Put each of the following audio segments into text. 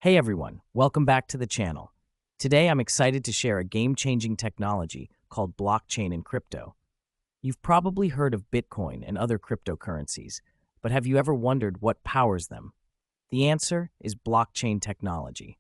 Hey everyone, welcome back to the channel. Today I'm excited to share a game-changing technology called blockchain and crypto. You've probably heard of Bitcoin and other cryptocurrencies, but have you ever wondered what powers them? The answer is blockchain technology.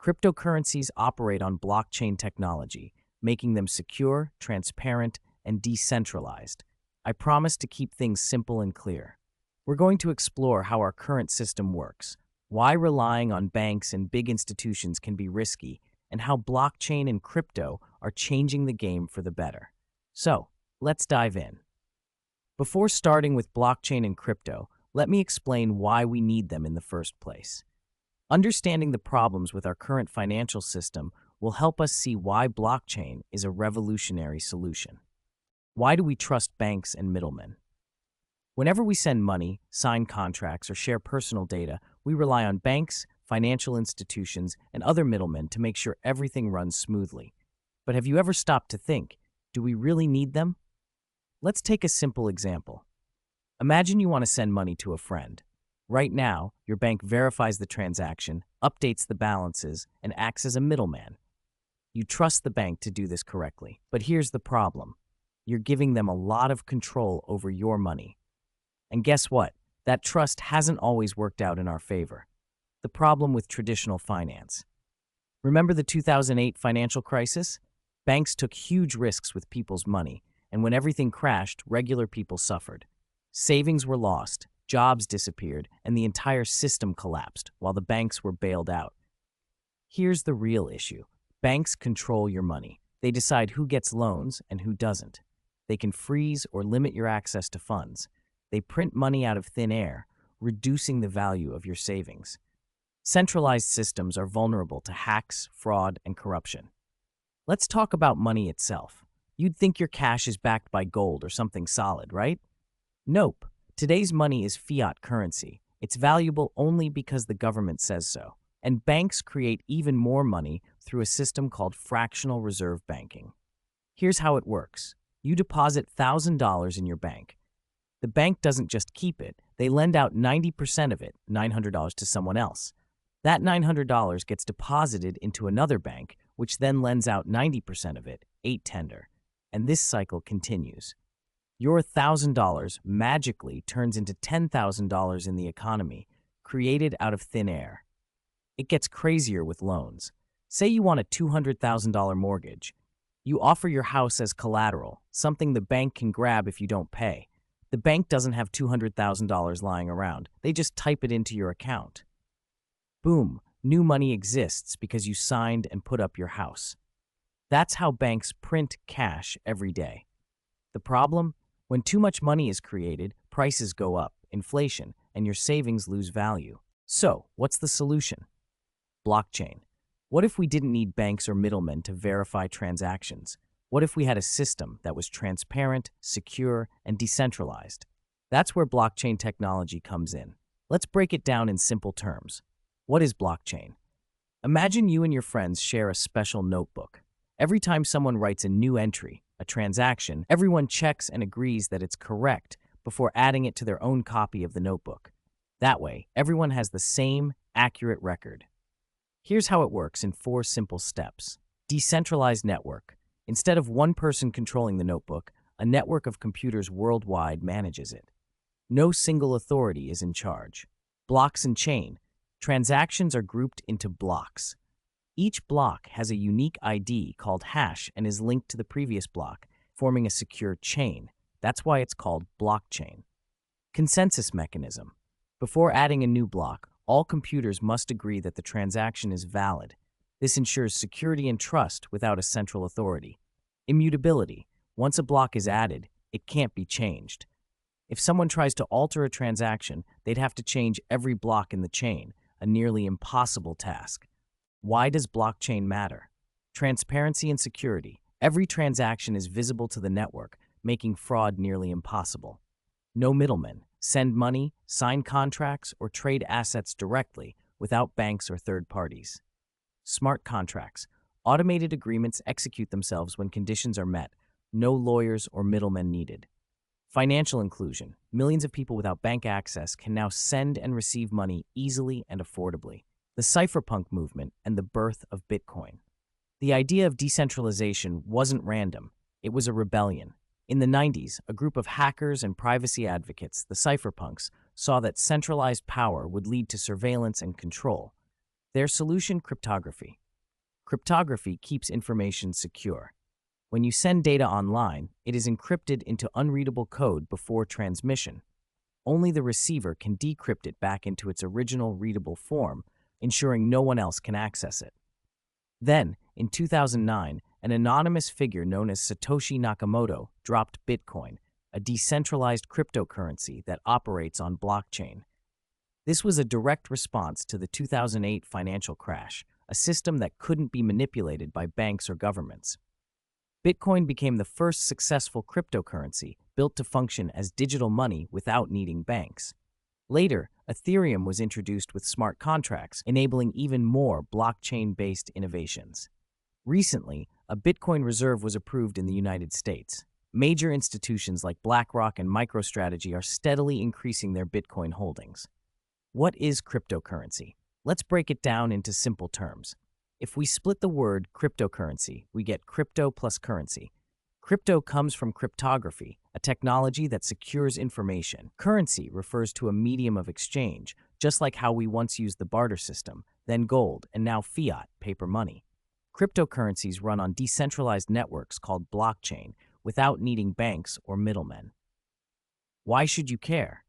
Cryptocurrencies operate on blockchain technology, making them secure, transparent, and decentralized. I promise to keep things simple and clear. We're going to explore how our current system works, why relying on banks and big institutions can be risky, and how blockchain and crypto are changing the game for the better. So, let's dive in. Before starting with blockchain and crypto, let me explain why we need them in the first place. Understanding the problems with our current financial system will help us see why blockchain is a revolutionary solution. Why do we trust banks and middlemen? Whenever we send money, sign contracts, or share personal data, we rely on banks, financial institutions, and other middlemen to make sure everything runs smoothly. But have you ever stopped to think, do we really need them? Let's take a simple example. Imagine you want to send money to a friend. Right now, your bank verifies the transaction, updates the balances, and acts as a middleman. You trust the bank to do this correctly. But here's the problem. You're giving them a lot of control over your money. And guess what? That trust hasn't always worked out in our favor. The problem with traditional finance. Remember the 2008 financial crisis? Banks took huge risks with people's money, and when everything crashed, regular people suffered. Savings were lost, jobs disappeared, and the entire system collapsed while the banks were bailed out. Here's the real issue. Banks control your money. They decide who gets loans and who doesn't. They can freeze or limit your access to funds. They print money out of thin air, reducing the value of your savings. Centralized systems are vulnerable to hacks, fraud, and corruption. Let's talk about money itself. You'd think your cash is backed by gold or something solid, right? Nope. Today's money is fiat currency. It's valuable only because the government says so. And banks create even more money through a system called fractional reserve banking. Here's how it works. You deposit $1,000 in your bank. The bank doesn't just keep it, they lend out 90% of it, $900 to someone else. That $900 gets deposited into another bank, which then lends out 90% of it, $800. And this cycle continues. Your $1,000 magically turns into $10,000 in the economy, created out of thin air. It gets crazier with loans. Say you want a $200,000 mortgage. You offer your house as collateral, something the bank can grab if you don't pay. The bank doesn't have $200,000 lying around. They just type it into your account. Boom, new money exists because you signed and put up your house. That's how banks print cash every day. The problem? When too much money is created, prices go up, inflation, and your savings lose value. So, what's the solution? Blockchain. What if we didn't need banks or middlemen to verify transactions? What if we had a system that was transparent, secure, and decentralized? That's where blockchain technology comes in. Let's break it down in simple terms. What is blockchain? Imagine you and your friends share a special notebook. Every time someone writes a new entry, a transaction, everyone checks and agrees that it's correct before adding it to their own copy of the notebook. That way, everyone has the same, accurate record. Here's how it works in 4 simple steps. Decentralized network. Instead of one person controlling the notebook, a network of computers worldwide manages it. No single authority is in charge. Blocks and chain. Transactions are grouped into blocks. Each block has a unique ID called hash and is linked to the previous block, forming a secure chain. That's why it's called blockchain. Consensus mechanism. Before adding a new block, all computers must agree that the transaction is valid. This ensures security and trust without a central authority. Immutability. Once a block is added, it can't be changed. If someone tries to alter a transaction, they'd have to change every block in the chain, a nearly impossible task. Why does blockchain matter? Transparency and security. Every transaction is visible to the network, making fraud nearly impossible. No middlemen. Send money, sign contracts, or trade assets directly without banks or third parties. Smart contracts. Automated agreements execute themselves when conditions are met. No lawyers or middlemen needed. Financial inclusion. Millions of people without bank access can now send and receive money easily and affordably. the cypherpunk movement, and the birth of Bitcoin. The idea of decentralization wasn't random, it was a rebellion. In the 90s, a group of hackers and privacy advocates, the cypherpunks, saw that centralized power would lead to surveillance and control. Their solution: cryptography. Cryptography keeps information secure. When you send data online, it is encrypted into unreadable code before transmission. Only the receiver can decrypt it back into its original readable form, ensuring no one else can access it. Then, in 2009, an anonymous figure known as Satoshi Nakamoto dropped Bitcoin, a decentralized cryptocurrency that operates on blockchain. This was a direct response to the 2008 financial crash, a system that couldn't be manipulated by banks or governments. Bitcoin became the first successful cryptocurrency built to function as digital money without needing banks. Later, Ethereum was introduced with smart contracts, enabling even more blockchain-based innovations. Recently, a Bitcoin reserve was approved in the United States. Major institutions like BlackRock and MicroStrategy are steadily increasing their Bitcoin holdings. What is cryptocurrency? Let's break it down into simple terms. If we split the word cryptocurrency, we get crypto plus currency. Crypto comes from cryptography, a technology that secures information. Currency refers to a medium of exchange, just like how we once used the barter system, then gold, and now fiat, paper money. Cryptocurrencies run on decentralized networks called blockchain without needing banks or middlemen. Why should you care?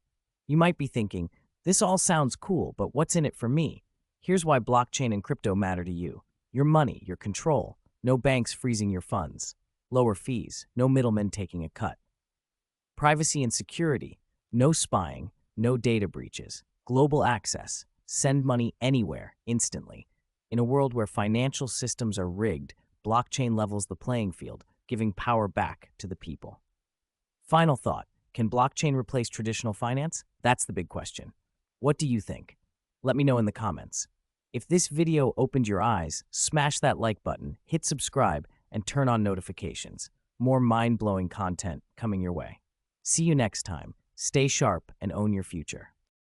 You might be thinking, this all sounds cool, but what's in it for me? Here's why blockchain and crypto matter to you. Your money, your control, no banks freezing your funds. Lower fees, no middlemen taking a cut. Privacy and security, no spying, no data breaches. Global access, send money anywhere, instantly. In a world where financial systems are rigged, blockchain levels the playing field, giving power back to the people. Final thought, can blockchain replace traditional finance? That's the big question. What do you think? Let me know in the comments. If this video opened your eyes, smash that like button, hit subscribe, and turn on notifications. More mind-blowing content coming your way. See you next time. Stay sharp and own your future.